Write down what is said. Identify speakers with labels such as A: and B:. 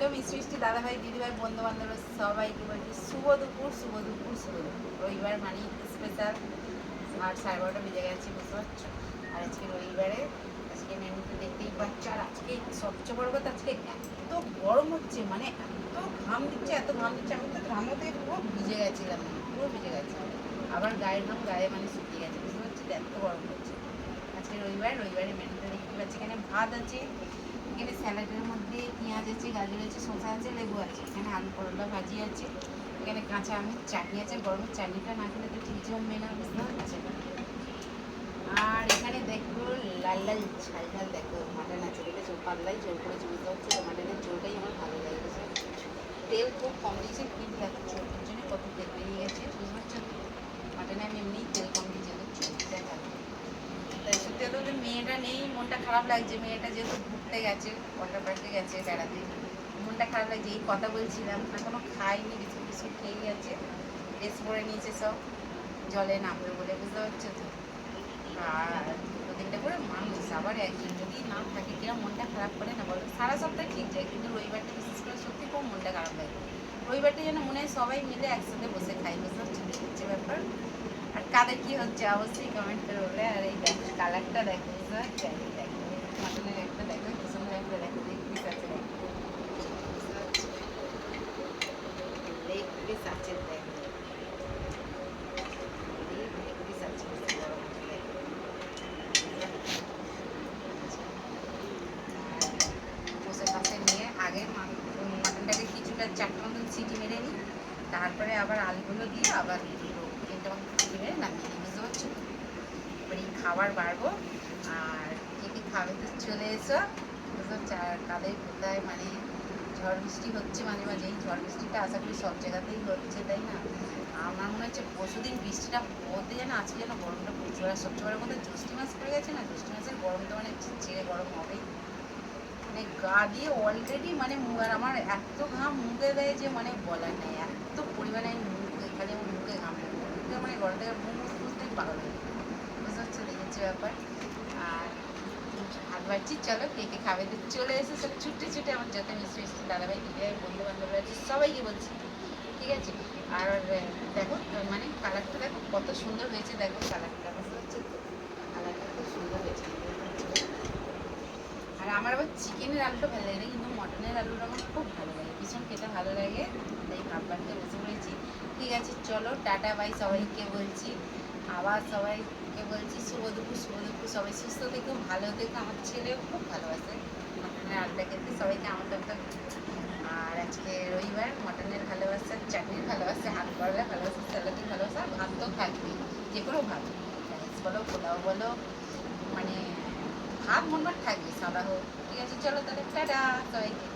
A: Hello মিষ্টি দাদাভাই দিদিভাই বন্ধু বান্ধব সবাইকে বলছি শুভ দুপুর শুভ দুপুর শুভ দুপুর। রবিবার মানে স্পেশাল 8:30 বেজে গেছে, বুঝতে পারছো। আর আজকে রবিবারে আজকে মেনুতে দেখতেই পাচ্ছ। আর আজকে সবচেয়ে বড় কথা, আজকে এত গরম হচ্ছে, মানে এত ঘাম দিচ্ছে, এত ঘাম দিচ্ছে, আমি তো ঘামতে পুরো ভিজে গেছিলাম, পুরো ভিজে গেছে। আবার গায়ের ঘাম গায়ে মানে শুকিয়ে গেছে, বুঝতে পারছি এত গরম হচ্ছে। আজকে রবিবারে মেনুতে দেখতে পাচ্ছি এখানে ভাত আছে, এখানে স্যালাডের মধ্যে পেঁয়াজ আছে, গাজর আছে, শসা আছে, লেবু আছে, এখানে আলু করলা ভাজি আছে, এখানে কাঁচা আমের চাটনি আছে। গরমের চাটনিটা না খেলে তো ঠিক জমবে না, বুঝতে পারছে। আর এখানে দেখো লাল লাল ঝাল ঝাল দেখো মাটন আছে, দেখেছো পাতলাই ঝোল করেছে, বুঝতে পারছো তো। মাটনের ঝোলটাই আমার ভালো লাগে, বুঝতে পারছো। তেল খুব কম দিয়েছে, কিন্তু দেখো ছোটোর জন্য কত তেল বেরিয়ে গেছে, বুঝতে পারছো। মাটনে আমি এমনিই তেল কম দিয়েছি, চলতে থাকে। তাই সত্যি কথা বলতে মেয়েটা নেই, মনটা খারাপ লাগছে। মেয়েটা যেহেতু ঘুরতে গেছে, ওয়াটার পার্কে গেছে বেড়াতে, মনটা খারাপ লাগছে। এই কথা বলছিলাম, এখনো খাইনি, বিস্কুট বিস্কুট খেয়ে গেছে, ড্রেস পরে নিয়েছে সব, জলে নামবে বলে, বুঝতে পারছো তো। আর দুটো তিনটে করে মানুষ আবার একদিন যদি না থাকে, কিরম মনটা খারাপ করে না বলো। সারা সপ্তাহে ঠিক যায়, কিন্তু রবিবারটা বিশেষ করে সত্যি খুব মনটা খারাপ লাগে। রবিবারটা যেন মনে হয় সবাই মিলে একসাথে বসে খাই, বুঝতে পারছো, এই হচ্ছে ব্যাপার। আর কাদের কি হচ্ছে অবশ্যই কমেন্ট করে বলে। আর এই দেখো কালারটা দেখো, দেখো মাটনের একটা দেখো, কি সুন্দর একটা দেখো, লেগ পিস আছে, লেগ পিস আছে, দেখো লেগ পিস আছে, বড় মাটন দেখো। কষে কষে নিয়ে আগে মাটনটাকে কিছুটা 4টা মতন সিটি মেরে নিই, তারপরে আবার আলুগুলো দিয়ে আবার 2-3টে মতন সিটি মেরে নামিয়ে নিই, বুঝতে পারছো। এবার এই খাবার বাড়বো। আর কে কে খাবে তো চলে এসো, বুঝতে পারছো। আর কাদের কোথায় মানে ঝড় বৃষ্টি হচ্ছে মাঝে মাঝে, এই ঝড় বৃষ্টিটা আশা করি সব জায়গাতেই হচ্ছে, তাই না। আমার মনে হচ্ছে পরশুদিন বৃষ্টিটা হতে যেন আজকে যেন গরমটা প্রচুর। আর সবচেয়ে বড় কথা জ্যৈষ্ঠী মাস পড়ে গেছে না, জ্যৈষ্ঠী মাসের গরম তো মানে ছেড়ে গরম হবেই। মানে গা দিয়ে অলরেডি মানে আর আমার এত ঘাম মুখে দেয় যে মানে বলার নেই, এত পরিমাণে মুখ এখানে আমার মুখে ঘাম দেয়, মুখে মানে গরম থেকে মুখ বুঝতেই পারো না, বুঝতে পারছো, দেখেছি ব্যাপার। আর হাত বাড়ছি, চলো কে কে খাবে তো চলে এসে সব ছুটে ছুটে আমার যত মিষ্টি মিষ্টি দাদাভাই দিদিভাই বন্ধু বান্ধব আছে সবাইকে বলছি, ঠিক আছে। আর দেখো মানে কালারটা দেখো কত সুন্দর হয়েছে, দেখো কালারটা, বুঝতে পারছো তো, কালারটা খুব সুন্দর হয়েছে। আর আমার আবার চিকেনের আলুটা ভালো লাগে না, কিন্তু মটনের আলুটা আমার খুব ভালো লাগে, ভীষণ খেতে ভালো লাগে। তাই ভাত বাড়তে বসে পড়েছি, ঠিক আছে চলো টাটা বাই সবাইকে বলছি। আবার সবাইকে বলছি শুভ দুপুর শুভ দুপুর। সবাই সুস্থ থেকো, ভালো থেকো। আমার ছেলেও খুব ভালোবাসে মটনের আলুটা খেতে, সবাইকে আমার তরফ। আর আজকে রবিবার, মটনের ভালোবাসা, চাটনির ভালোবাসা, হাত করলে ভালোবাসা, স্যালাডের ভালোবাসা, ভাত তো থাকবেই, যে কোনো ভাত, রাইস বলো পোলাও বলো, মানে ভাত মনবার থাকবে, সাদা হোক, ঠিক আছে চলো তাহলে টাটা সবাইকে।